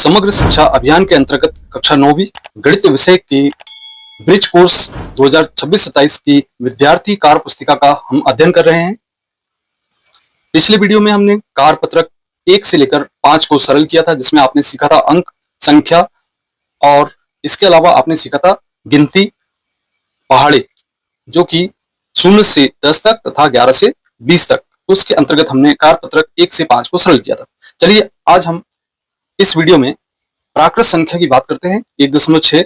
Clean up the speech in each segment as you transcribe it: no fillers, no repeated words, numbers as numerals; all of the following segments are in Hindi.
समग्र शिक्षा अभियान के अंतर्गत कक्षा 9वीं गणित विषय की ब्रिज कोर्स 2026-27 की विद्यार्थी कार्य पुस्तिका का हम अध्ययन कर रहे हैं। पिछले वीडियो में हमने कार्य पत्रक 1 से लेकर 5 को सरल किया था, जिसमें आपने सीखा था अंक, संख्या और इसके अलावा आपने सीखा था गिनती पहाड़े, जो कि 0 से 10 तक तथा 11 से 20 तक। उसके अंतर्गत हमने कार्य पत्रक 1 से 5 को सरल किया था। चलिए आज हम इस वीडियो में प्राकृत संख्या की बात करते हैं, 1.6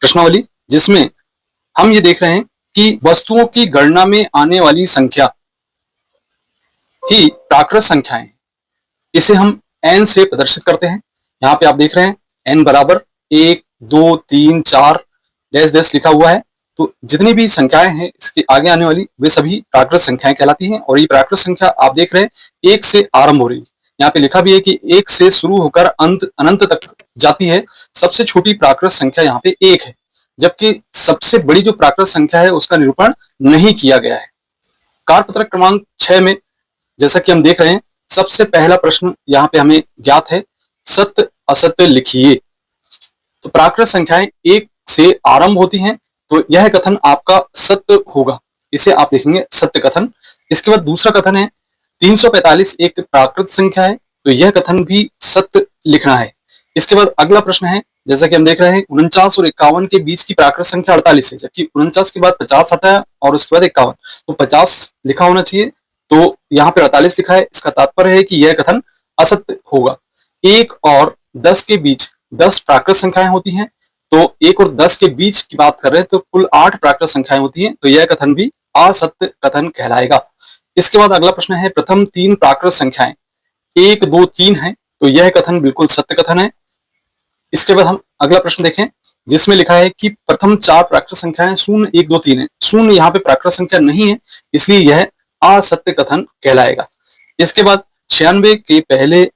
प्रश्नावली, जिसमें हम ये देख रहे हैं कि वस्तुओं की गणना में आने वाली संख्या ही प्राकृत संख्याएं। इसे हम n से प्रदर्शित करते हैं। यहाँ पे आप देख रहे हैं n बराबर 1, 2, 3, 4 डैश डैश लिखा हुआ है। तो जितनी भी संख्याएं हैं इसके आगे आने वाली वे सभी प्राकृत संख्याएं कहलाती हैं। और ये प्राकृत संख्या आप देख रहे हैं 1 से आरंभ हो रही है। यहाँ पे लिखा भी है कि 1 से शुरू होकर अनंत तक जाती है। सबसे छोटी प्राकृत संख्या यहाँ पे 1 है, जबकि सबसे बड़ी जो प्राकृत संख्या है उसका निरूपण नहीं किया गया है। कार्यपत्रक क्रमांक 6 में जैसा कि हम देख रहे हैं, सबसे पहला प्रश्न यहाँ पे हमें ज्ञात है, सत्य असत्य लिखिए। तो प्राकृत संख्याएं 1 से आरंभ होती हैं, तो यह कथन आपका सत्य होगा, इसे आप लिखेंगे सत्य कथन। इसके बाद दूसरा कथन है 345 एक प्राकृत संख्या है, तो यह कथन भी सत्य लिखना है। इसके बाद अगला प्रश्न है, जैसा कि हम देख रहे हैं 49 और 51 के बीच की प्राकृत संख्या 48 है, जबकि 49 के बाद 50 आता है और उसके बाद 51, तो 50 लिखा होना चाहिए, तो यहाँ पे 48 लिखा है। इसका तात्पर्य है कि यह कथन असत्य होगा। 1 और 10 के बीच 10 प्राकृत संख्याएं होती हैं, तो 1 और 10 के बीच की बात कर रहे हैं तो कुल 8 प्राकृत संख्याएं होती हैं, तो यह कथन भी असत्य कथन कहलाएगा। इसके बाद अगला प्रश्न है, प्रथम 3 प्राकृत संख्याएं 1, 2, 3 है, तो यह कथन बिल्कुल सत्य कथन है। इसके बाद हम अगला प्रश्न देखें, जिसमें लिखा है कि प्रथम 4 प्राकृत संख्याएं 0, 1, 2, 3 है। 0 यहाँ पे प्राकृत संख्या नहीं है, इसलिए यह असत्य कथन कहलाएगा। इसके बाद 96 के पहले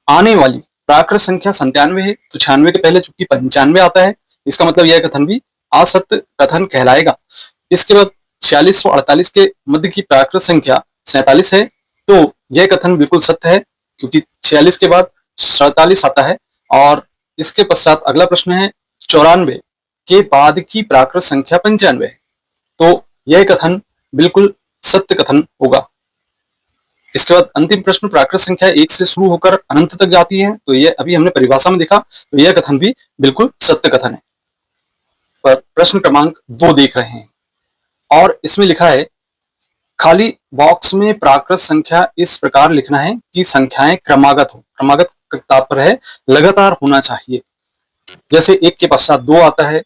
आने वाली प्राकृत संख्या 97 है, तो 96 के पहले चूंकि 95 आता है, इसका मतलब यह कथन भी असत्य कथन कहलाएगा। इसके बाद 46 और 48 के मध्य की प्राकृत संख्या 47 है, तो यह कथन बिल्कुल सत्य है, क्योंकि 46 के बाद 47 आता है। और इसके पश्चात अगला प्रश्न है, 94 के बाद की प्राकृत संख्या 95 है, तो यह कथन बिल्कुल सत्य कथन होगा। इसके बाद अंतिम प्रश्न, प्राकृत संख्या 1 से शुरू होकर अनंत तक जाती है, तो यह अभी हमने परिभाषा में देखा, तो यह कथन भी बिल्कुल सत्य कथन है। पर प्रश्न क्रमांक 2 देख रहे हैं, और इसमें लिखा है, खाली बॉक्स में प्राकृत संख्या इस प्रकार लिखना है कि संख्याएं क्रमागत हो। क्रमागत का तात्पर्य है लगातार होना चाहिए। जैसे 1 के पश्चात 2 आता है,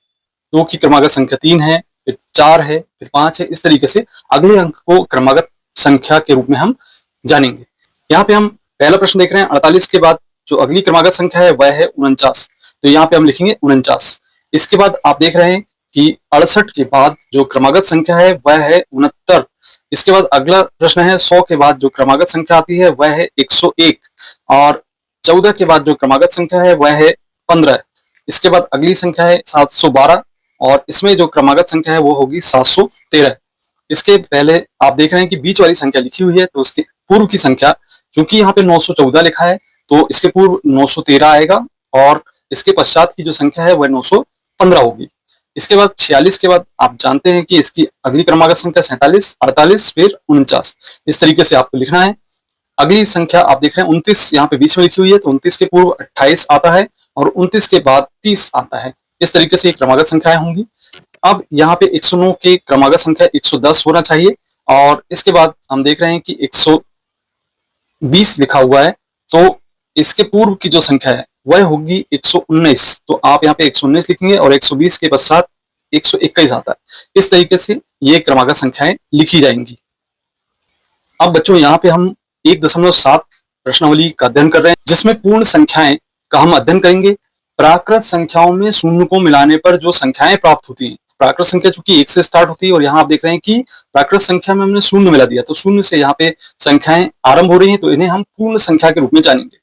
2 की क्रमागत संख्या 3 है, फिर 4 है, फिर 5 है। इस तरीके से अगले अंक को क्रमागत संख्या के रूप में हम जानेंगे। यहाँ पे हम पहला प्रश्न देख रहे हैं, 48 के बाद जो अगली क्रमागत संख्या है वह है 49, तो यहाँ पे हम लिखेंगे 49। इसके बाद आप देख रहे हैं कि 68 के बाद जो क्रमागत संख्या है वह है 69। इसके बाद अगला प्रश्न है, 100 के बाद जो क्रमागत संख्या आती है वह है 101, और 14 के बाद जो क्रमागत संख्या है वह है 15। इसके बाद अगली संख्या है 712, और इसमें जो क्रमागत संख्या है वो होगी 713। इसके पहले आप देख रहे हैं कि बीच वाली संख्या लिखी हुई है, तो उसके पूर्व की संख्या, क्योंकि यहाँ पे 914 लिखा है, तो इसके पूर्व 913 आएगा, और इसके पश्चात की जो संख्या है वह 915 होगी। इसके बाद 46 के बाद आप जानते हैं कि इसकी अगली क्रमागत संख्या 47, 48, फिर 49। इस तरीके से आपको लिखना है। अगली संख्या आप देख रहे हैं 29 यहाँ पे बीच में लिखी हुई है, तो 29 के पूर्व 28 आता है, और 29 के बाद 30 आता है। इस तरीके से क्रमागत संख्याएं होंगी। अब यहाँ पे 109 के क्रमागत संख्या 110 होना चाहिए, और इसके बाद हम देख रहे हैं कि 120 लिखा हुआ है, तो इसके पूर्व की जो संख्या है वह होगी 119, तो आप यहाँ पे 119 लिखेंगे, और 120 के पश्चात 121 आता है। इस तरीके से ये क्रमागत संख्याएं लिखी जाएंगी। अब बच्चों यहाँ पे हम 1.7 प्रश्नावली का अध्ययन कर रहे हैं, जिसमें पूर्ण संख्याएं का हम अध्ययन करेंगे। प्राकृत संख्याओं में शून्य को मिलाने पर जो संख्याएं प्राप्त होती हैं, प्राकृत संख्या चूंकि 1 से स्टार्ट होती है, और यहाँ आप देख रहे हैं कि प्राकृत संख्या में हमने शून्य मिला दिया, तो शून्य से यहाँ पे संख्याएं आरंभ हो रही हैं, तो इन्हें हम पूर्ण संख्या के रूप में जानेंगे।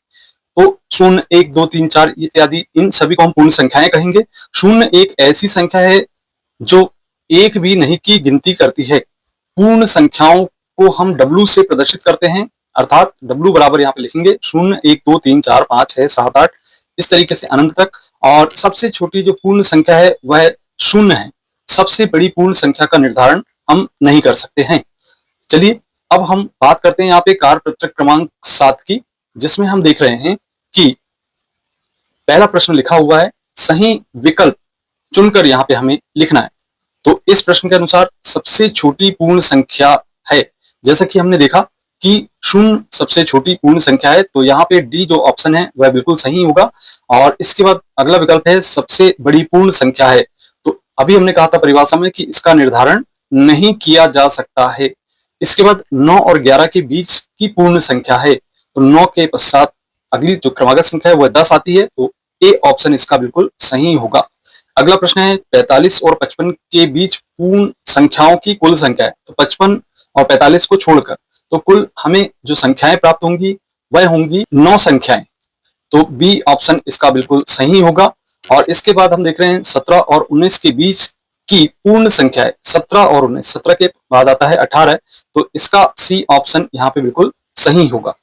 तो 0, 1, 2, 3, 4 इत्यादि, इन सभी को हम पूर्ण संख्याएं कहेंगे। 0 एक ऐसी संख्या है जो एक भी नहीं की गिनती करती है। पूर्ण संख्याओं को हम W से प्रदर्शित करते हैं, अर्थात W बराबर यहाँ पे लिखेंगे 0, 1, 2, 3, 4, 5, 6, 7, 8 इस तरीके से अनंत तक। और सबसे छोटी जो पूर्ण संख्या है वह 0 है। सबसे बड़ी पूर्ण संख्या का निर्धारण हम नहीं कर सकते हैं। चलिए अब हम बात करते हैं यहाँ पे कार्यपत्रक क्रमांक 7 की, जिसमें हम देख रहे हैं कि पहला प्रश्न लिखा हुआ है सही विकल्प चुनकर यहाँ पे हमें लिखना है। तो इस प्रश्न के अनुसार सबसे छोटी पूर्ण संख्या है, जैसा कि हमने देखा कि 0 सबसे छोटी पूर्ण संख्या है, तो यहाँ पे डी जो ऑप्शन है वह बिल्कुल सही होगा। और इसके बाद अगला विकल्प है सबसे बड़ी पूर्ण संख्या है। तो अभी हमने कहा था परिभाषा में कि इसका निर्धारण नहीं किया जा सकता है। इसके बाद 9 और 11 के बीच की पूर्ण संख्या है, तो 9 के पश्चात अगली जो क्रमागत संख्या है वह 10 आती है, तो ए ऑप्शन इसका बिल्कुल सही होगा। अगला प्रश्न है 45 और 55 के बीच पूर्ण संख्याओं की कुल संख्या है, तो 55 और 45 को छोड़कर तो कुल हमें जो संख्याएं प्राप्त होंगी वह होंगी 9 संख्याएं, तो बी ऑप्शन इसका बिल्कुल सही होगा। और इसके बाद हम देख रहे हैं 17 और 19 के बीच की पूर्ण संख्या है, 17 और 19, 17 के बाद आता है 18, तो इसका सी ऑप्शन यहाँ पे बिल्कुल सही होगा।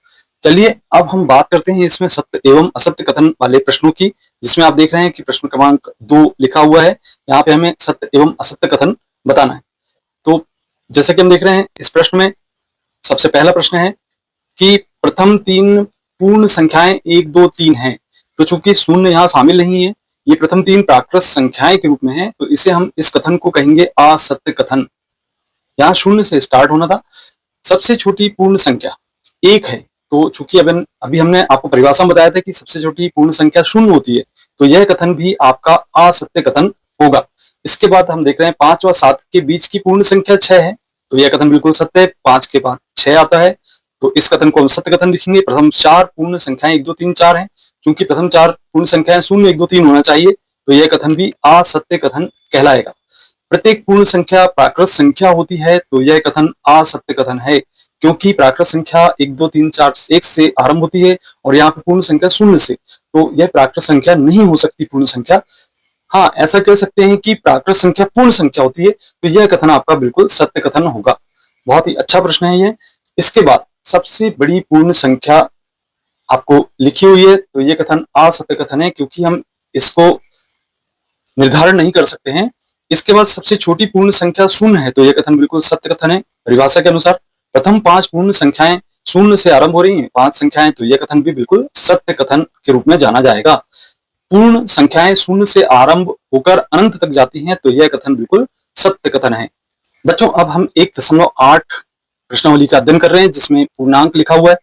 चलिए अब हम बात करते हैं इसमें सत्य एवं असत्य कथन वाले प्रश्नों की, जिसमें आप देख रहे हैं कि प्रश्न क्रमांक 2 लिखा हुआ है। यहाँ पे हमें सत्य एवं असत्य कथन बताना है। तो जैसे कि हम देख रहे हैं इस प्रश्न में सबसे पहला प्रश्न है कि प्रथम 3 पूर्ण संख्याएं 1, 2, 3 हैं, तो चूंकि शून्य यहाँ शामिल नहीं है, ये प्रथम 3 प्राकृत संख्याएं के रूप में है, तो इसे हम इस कथन को कहेंगे असत्य कथन। यहाँ 0 से स्टार्ट होना था। सबसे छोटी पूर्ण संख्या 1 है, तो चूंकि अभी हमने आपको परिभाषा में बताया था कि सबसे छोटी पूर्ण संख्या 0 होती है, तो यह कथन भी आपका असत्य कथन होगा। इसके बाद हम देख रहे हैं 5 और 7 के बीच की पूर्ण संख्या 6 है, तो यह कथन बिल्कुल सत्य है। 5 के बाद 6 आता है, तो इस कथन को हम सत्य कथन लिखेंगे। प्रथम 4 पूर्ण संख्याएं 1, 2, 3, 4 है, चूंकि प्रथम 4 पूर्ण संख्याएं 0, 1, 2, 3 होना चाहिए, तो यह कथन भी असत्य कथन कहलाएगा। प्रत्येक पूर्ण संख्या प्राकृत संख्या होती है, तो यह कथन असत्य कथन है, क्योंकि प्राकृत संख्या 1, 2, 3, 4 1 से आरंभ होती है और यहाँ पे पूर्ण संख्या 0 से, तो यह प्राकृत संख्या नहीं हो सकती पूर्ण संख्या। हाँ, ऐसा कह सकते हैं कि प्राकृत संख्या पूर्ण संख्या होती है, तो यह कथन आपका बिल्कुल सत्य कथन होगा। बहुत ही अच्छा प्रश्न है ये। इसके बाद सबसे बड़ी पूर्ण संख्या आपको लिखी हुई है, तो यह कथन असत्य कथन है, क्योंकि हम इसको निर्धारण नहीं कर सकते हैं। इसके बाद सबसे छोटी पूर्ण संख्या 0 है, तो यह कथन बिल्कुल सत्य कथन है। परिभाषा के अनुसार प्रथम 5 पूर्ण संख्याएं 0 से आरंभ हो रही हैं, 5 संख्याएं, तो यह कथन भी बिल्कुल सत्य कथन के रूप में जाना जाएगा। पूर्ण संख्याएं 0 से आरंभ होकर अनंत तक जाती हैं, तो यह कथन बिल्कुल सत्य कथन है। बच्चों अब हम 1.8 प्रश्नावली का अध्ययन कर रहे हैं, जिसमें पूर्णांक लिखा हुआ है।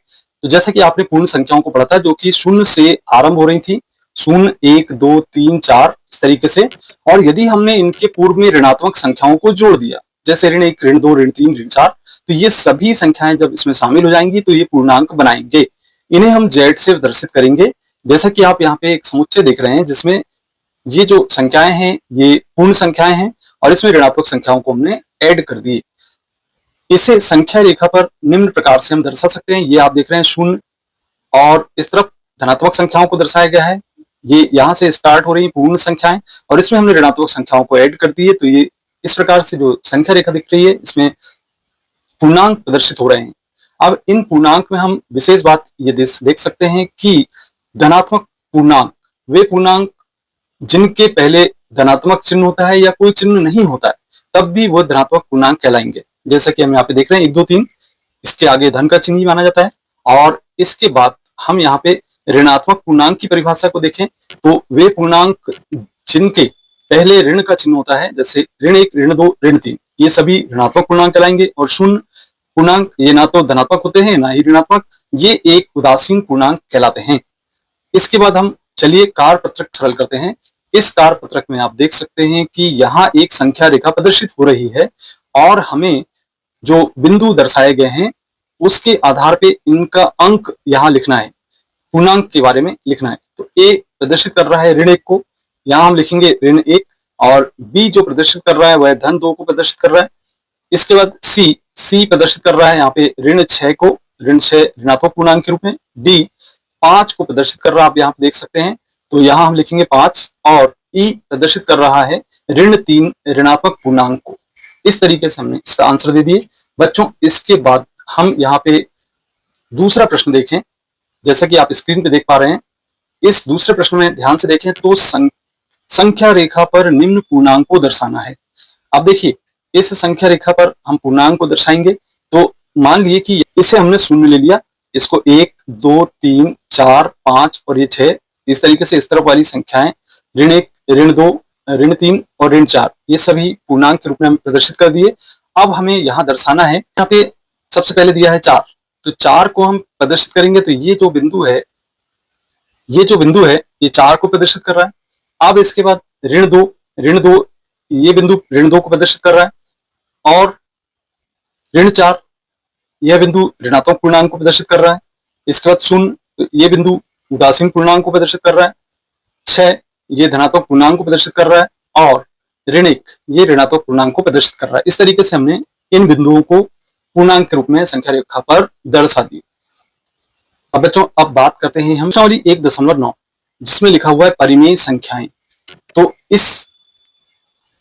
तो जैसे कि आपने पूर्ण संख्याओं को पढ़ा था जो कि 0 से आरंभ हो रही थी, 0, 1, 2, 3, 4 इस तरीके से, और यदि हमने इनके पूर्व में ऋणात्मक संख्याओं को जोड़ दिया, जैसे ऋण 1, ऋण 2, ऋण 3, ऋण 4, तो ये सभी संख्याएं जब इसमें शामिल हो जाएंगी तो ये पूर्णांक बनाएंगे। इन्हें हम जेड से प्रदर्शित करेंगे। जैसा कि आप यहाँ पे एक समुच्चय देख रहे हैं, जिसमें ये जो संख्याएं हैं ये पूर्ण संख्याएं हैं और इसमें ऋणात्मक संख्याओं को हमने ऐड कर दिए। इसे संख्या रेखा पर निम्न प्रकार से हम दर्शा सकते हैं। ये आप देख रहे हैं 0, और इस तरफ धनात्मक संख्याओं को दर्शाया गया है। ये यहाँ से स्टार्ट हो रही पूर्ण संख्याएं और इसमें हमने ऋणात्मक संख्याओं को ऐड कर दिए, तो ये इस प्रकार से जो संख्या रेखा दिख रही है इसमें पूर्णांक प्रदर्शित हो रहे हैं। अब इन पूर्णांक में हम विशेष बात ये देख सकते हैं कि धनात्मक पूर्णांक वे पूर्णांक जिनके पहले धनात्मक चिन्ह होता है या कोई चिन्ह नहीं होता है, तब भी वो धनात्मक पूर्णांक कहलाएंगे। जैसे कि हम यहाँ पे देख रहे हैं 1, 2, 3, इसके आगे धन का चिन्ह ही माना जाता है। और इसके बाद हम यहाँ पे ऋणात्मक पूर्णांक की परिभाषा को देखें तो वे पूर्णांक जिनके पहले ऋण का चिन्ह होता है, जैसे ऋण 1, ऋण 2, ऋण 3, ये सभी ऋणात्मक पूर्णांक कहलाएंगे। और 0 पूर्णांक ये ना तो धनात्मक होते हैं ना ही ऋणात्मक, ये एक उदासीन पूर्णांक कहलाते हैं। इसके बाद हम चलिए कार्यपत्रक सरल करते हैं। इस कार्यपत्रक में आप देख सकते हैं कि यहाँ एक संख्या रेखा प्रदर्शित हो रही है और हमें जो बिंदु दर्शाए गए हैं उसके आधार पे इनका अंक यहाँ लिखना है, पूर्णांक के बारे में लिखना है। तो ए प्रदर्शित कर रहा है ऋण 1 को, यहाँ हम लिखेंगे ऋण 1, और बी जो प्रदर्शित कर रहा है वह धन 2 को प्रदर्शित कर रहा है। इसके बाद सी प्रदर्शित कर रहा है यहाँ पे ऋण 6 को, ऋण 6 ऋणात्मक पूर्णांक के रूप में। डी 5 को प्रदर्शित कर रहा है, आप यहाँ पे देख सकते हैं, तो यहाँ हम लिखेंगे 5, और ई प्रदर्शित कर रहा है ऋण 3 ऋणात्मक पूर्णांक को। इस तरीके से हमने इसका आंसर दे दिए। बच्चों इसके बाद हम यहाँ पे दूसरा प्रश्न देखें, जैसा कि आप स्क्रीन पे देख पा रहे हैं। इस दूसरे प्रश्न में ध्यान से देखें तो संख्या रेखा पर निम्न पूर्णांक को दर्शाना है। अब देखिए, इस संख्या रेखा पर हम पूर्णांक को दर्शाएंगे। तो मान लिए कि इसे हमने शून्य ले लिया, इसको 1, 2, 3, 4, 5 और ये 6, इस तरीके से इस तरफ वाली संख्याएं ऋण 1, ऋण 2, ऋण 3 और ऋण 4, ये सभी पूर्णांक के रूप में हम प्रदर्शित कर दिए। अब हमें यहाँ दर्शाना है, यहाँ पे सबसे पहले दिया है 4, तो 4 को हम प्रदर्शित करेंगे। तो ये जो बिंदु है, ये 4 को प्रदर्शित कर रहा है। अब इसके बाद ऋण 2, ये बिंदु ऋण 2 को प्रदर्शित कर रहा है, और ऋण 4, यह बिंदु ऋणात्मक पूर्णांक को प्रदर्शित कर रहा है। इसके बाद 0, तो ये बिंदु उदासीन पूर्णांक को प्रदर्शित कर रहा है। 6, ये धनात्मक पूर्णांक को प्रदर्शित कर रहा है, और ऋण 1, ये ऋणात्मक पूर्णांक को प्रदर्शित कर रहा है। इस तरीके से हमने इन बिंदुओं को पूर्णांक के रूप में संख्या रेखा पर दर्शा दी। अब बच्चों, अब बात करते हैं हम प्रश्नावली 1.9, जिसमें लिखा हुआ है परिमेय संख्याएं। तो इस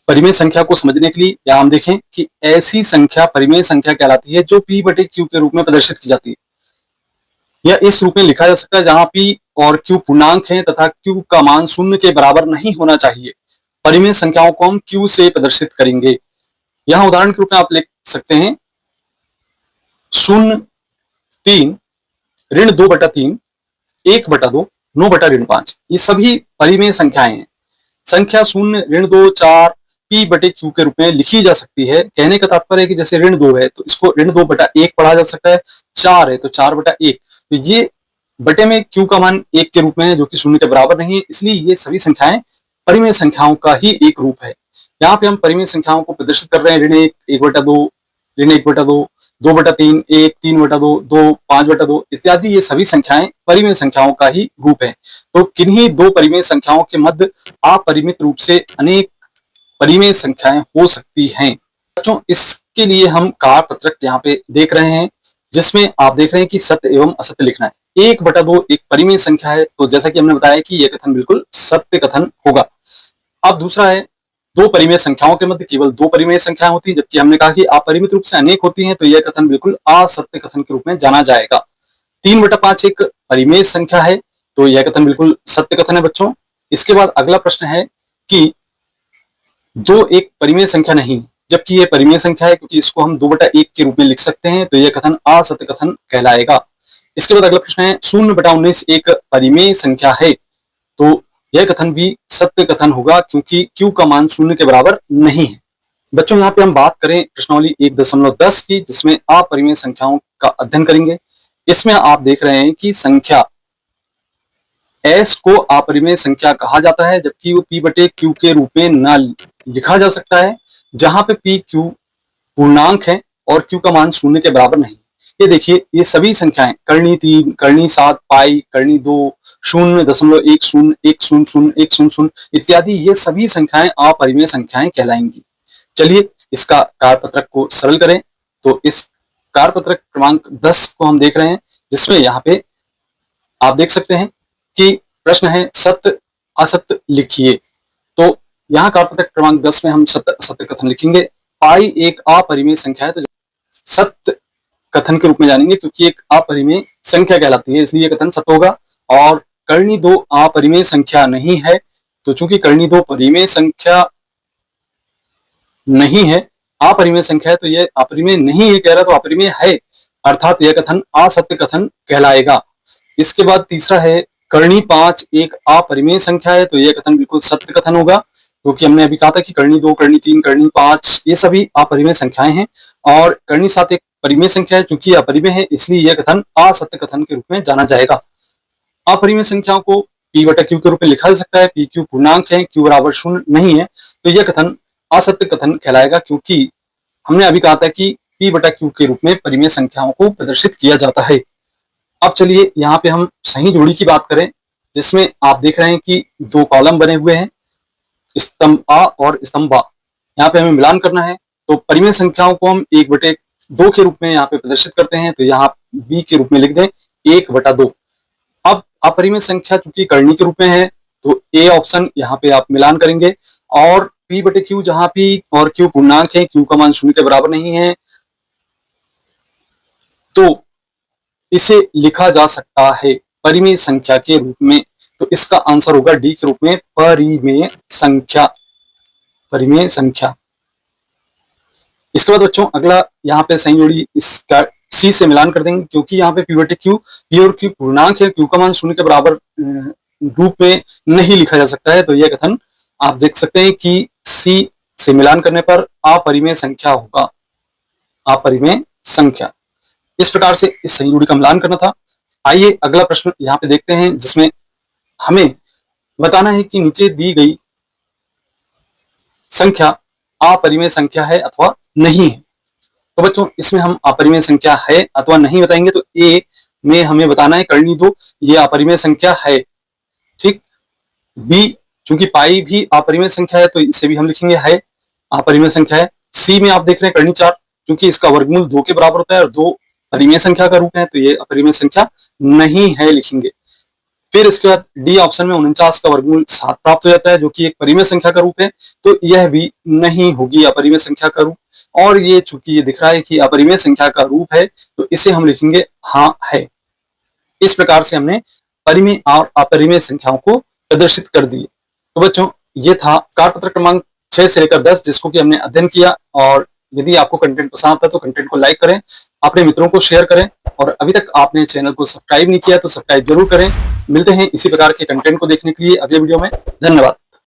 परिमेय संख्या को समझने के लिए यहाँ हम देखें कि ऐसी संख्या परिमेय संख्या कहलाती है जो P बटे Q के रूप में प्रदर्शित की जाती है। यह इस रूप में लिखा जा सकता है जहां P और Q पूर्णांक हैं तथा Q का मान 0 के बराबर नहीं होना चाहिए। परिमेय संख्याओं को हम Q से प्रदर्शित करेंगे। यहाँ उदाहरण के रूप में आप लिख सकते हैं 0, 3, ऋण 2/3, 1/2, 9/5। ये सभी परिमेय संख्याएं हैं। संख्या 0, ऋण 2, 4 P बटे Q के रूप में लिखी जा सकती है। कहने का तात्पर्य है कि जैसे ऋण 2 है तो इसको ऋण 2/1 पढ़ा जा सकता है, 4 है तो 4/1। तो ये बटे में Q का मान 1 के रूप में है, जो कि 0 के बराबर नहीं है, इसलिए ये सभी संख्याएं परिमेय संख्याओं का ही एक रूप है। यहाँ पे हम परिमेय संख्याओं को प्रदर्शित कर रहे हैं, ऋण 1, 1/2, ऋण 1/2, 2/3, 1, 3/2, 2, 5/2 इत्यादि। ये सभी संख्याएं परिमेय संख्याओं का ही रूप है। तो किन्हीं दो परिमेय संख्याओं के मध्य अपरिमित रूप से अनेक परिमेय संख्याएं हो सकती हैं। बच्चों, इसके लिए हम कारपत्रक यहाँ पे देख रहे हैं, जिसमें आप देख रहे हैं कि सत्य एवं असत्य लिखना है। 1/2 एक परिमेय संख्या है, तो जैसा कि हमने बताया कि यह कथन बिल्कुल सत्य कथन होगा। अब दूसरा है, दो परिमेय संख्याओं के मध्य केवल दो परिमेय संख्याएं होती हैं, जबकि हमने कहा कि अपरिमित रूप से अनेक होती हैं, तो यह कथन बिल्कुल असत्य कथन के रूप में जाना जाएगा। 3/5 एक परिमेय संख्या है, तो यह कथन बिल्कुल सत्य कथन है बच्चों। इसके बाद अगला प्रश्न है कि 2 एक परिमेय संख्या नहीं, जबकि यह परिमेय संख्या है, क्योंकि इसको हम 2/1 के रूप में लिख सकते हैं, तो यह कथन असत्य कथन कहलाएगा। इसके बाद अगला प्रश्न है 0/19 एक परिमेय संख्या है, तो यह कथन भी सत्य कथन होगा, क्योंकि Q का मान 0 के बराबर नहीं है। बच्चों, यहाँ पे हम बात करें प्रश्नावली 1.10 की, जिसमें अपरिमेय संख्याओं का अध्ययन करेंगे। इसमें आप देख रहे हैं कि संख्या S को अपरिमेय संख्या कहा जाता है, जबकि वो P बटे Q के रूप में न लिखा जा सकता है, जहां पे P Q पूर्णांक है और Q का मान 0 के बराबर नहीं। ये देखिए, ये सभी संख्याएं कर्णी 3, कर्णी 7, पाई, कर्णी 2, 0.10, 100, 100 इत्यादि, ये सभी संख्याएं अपरिमेय संख्याएं कहलाएंगी। चलिए इसका कारपत्रक को सरल करें। तो इस कारपत्रक क्रमांक 10 को हम देख रहे हैं, जिसमें यहाँ पे आप देख सकते हैं कि प्रश्न है सत्य असत्य लिखिए। तो यहाँ कारपत्रक क्रमांक 10 में हम सत्य असत्य कथन लिखेंगे। पाई एक अपरिमेय संख्या है, तो सत्य कथन के रूप में जानेंगे, क्योंकि एक अपरिमेय संख्या कहलाती है, इसलिए कथन सत्य होगा। और कर्णी 2 अपरिमेय संख्या नहीं है, तो चूंकि कर्णी 2 परिमेय संख्या नहीं है, अपरिमेय संख्या है, तो यह अपरिमेय नहीं है कह रहा, तो अपरिमेय है, अर्थात यह कथन असत्य कथन कहलाएगा। इसके बाद तीसरा है कर्णी 5 एक अपरिमेय संख्या है, तो यह कथन बिल्कुल सत्य कथन होगा, क्योंकि हमने अभी कहा था कि कर्णी 2, कर्णी 3, कर्णी 5 ये सभी अपरिमेय संख्याएं हैं। और कर्णी 7 एक परिमेय संख्या है, चूंकि अपरिमेय है, इसलिए यह कथन असत्य कथन के रूप में जाना जाएगा। अपरिमेय संख्याओं को P बटा Q के रूप में लिखा जा सकता है। P Q पूर्णांक है, Q बराबर 0 नहीं है, तो यह कथन असत्य कथन कहलाएगा, क्योंकि हमने अभी कहा था कि P बटा Q के रूप में परिमेय संख्याओं को प्रदर्शित किया जाता है। अब चलिए यहाँ पे हम सही जोड़ी की बात करें, जिसमें आप देख रहे हैं कि दो कॉलम बने हुए हैं, स्तंभ A और स्तंभ B। यहाँ पे हमें मिलान करना है, तो परिमेय संख्याओं को हम 1/2 के रूप में यहाँ पे प्रदर्शित करते हैं, तो यहाँ B के रूप में लिख दें 1/2। अब अपरिमेय संख्या चूंकि कर्णी के रूप में है, तो A ऑप्शन यहाँ पे आप मिलान करेंगे। और P बटे Q, जहां P और Q पूर्णांक है, Q का मान 0 के बराबर नहीं है, तो इसे लिखा जा सकता है परिमेय संख्या के रूप में? तो इसका आंसर होगा डी के रूप में परिमेय संख्या। परिमेय संख्या। इसके बाद बच्चों अगला यहाँ पे सही जोड़ी इसका सी से मिलान कर देंगे, क्योंकि यहाँ पे पी बटे क्यू, पी और क्यू पूर्णांक है, क्यू का मान 0 के बराबर रूप में नहीं लिखा जा सकता है। तो यह कथन आप देख सकते हैं कि सी से मिलान करने पर अपरिमेय संख्या होगा। अपरिमेय संख्या। इस प्रकार से इस सही जोड़ी का मिलान करना था। आइए अगला प्रश्न यहाँ पे देखते हैं, जिसमें हमें बताना है कि नीचे दी गई संख्या अपरिमेय संख्या है अथवा नहीं है। तो बच्चों इसमें हम अपरिमेय संख्या है अथवा नहीं बताएंगे। तो ए में हमें बताना है करनी दो, ये अपरिमेय संख्या है, ठीक। बी चूंकि पाई भी अपरिमेय संख्या है तो इसे भी हम लिखेंगे है, अपरिमेय संख्या है। सी में आप देख रहे हैं करनी 4, क्योंकि इसका वर्गमूल 2 के बराबर होता है और 2 परिमेय संख्या का रूप है, तो ये अपरिमेय संख्या नहीं है लिखेंगे। फिर इसके बाद डी ऑप्शन में 49 का वर्गमूल 7 प्राप्त हो जाता है, जो कि एक परिमेय संख्या का रूप है, तो यह भी नहीं होगी अपरिमेय संख्या का रूप। और ये चूंकि ये दिख रहा है कि अपरिमेय संख्या का रूप है, तो इसे हम लिखेंगे हाँ है। इस प्रकार से हमने परिमेय और अपरिमेय संख्याओं को प्रदर्शित कर दिए। तो बच्चों ये था कार्यपत्र क्रमांक 6 से लेकर 10, जिसको कि हमने अध्ययन किया। और यदि आपको कंटेंट पसंद आता है तो कंटेंट को लाइक करें, अपने मित्रों को शेयर करें, और अभी तक आपने चैनल को सब्सक्राइब नहीं किया तो सब्सक्राइब जरूर करें। मिलते हैं इसी प्रकार के कंटेंट को देखने के लिए अगले वीडियो में। धन्यवाद।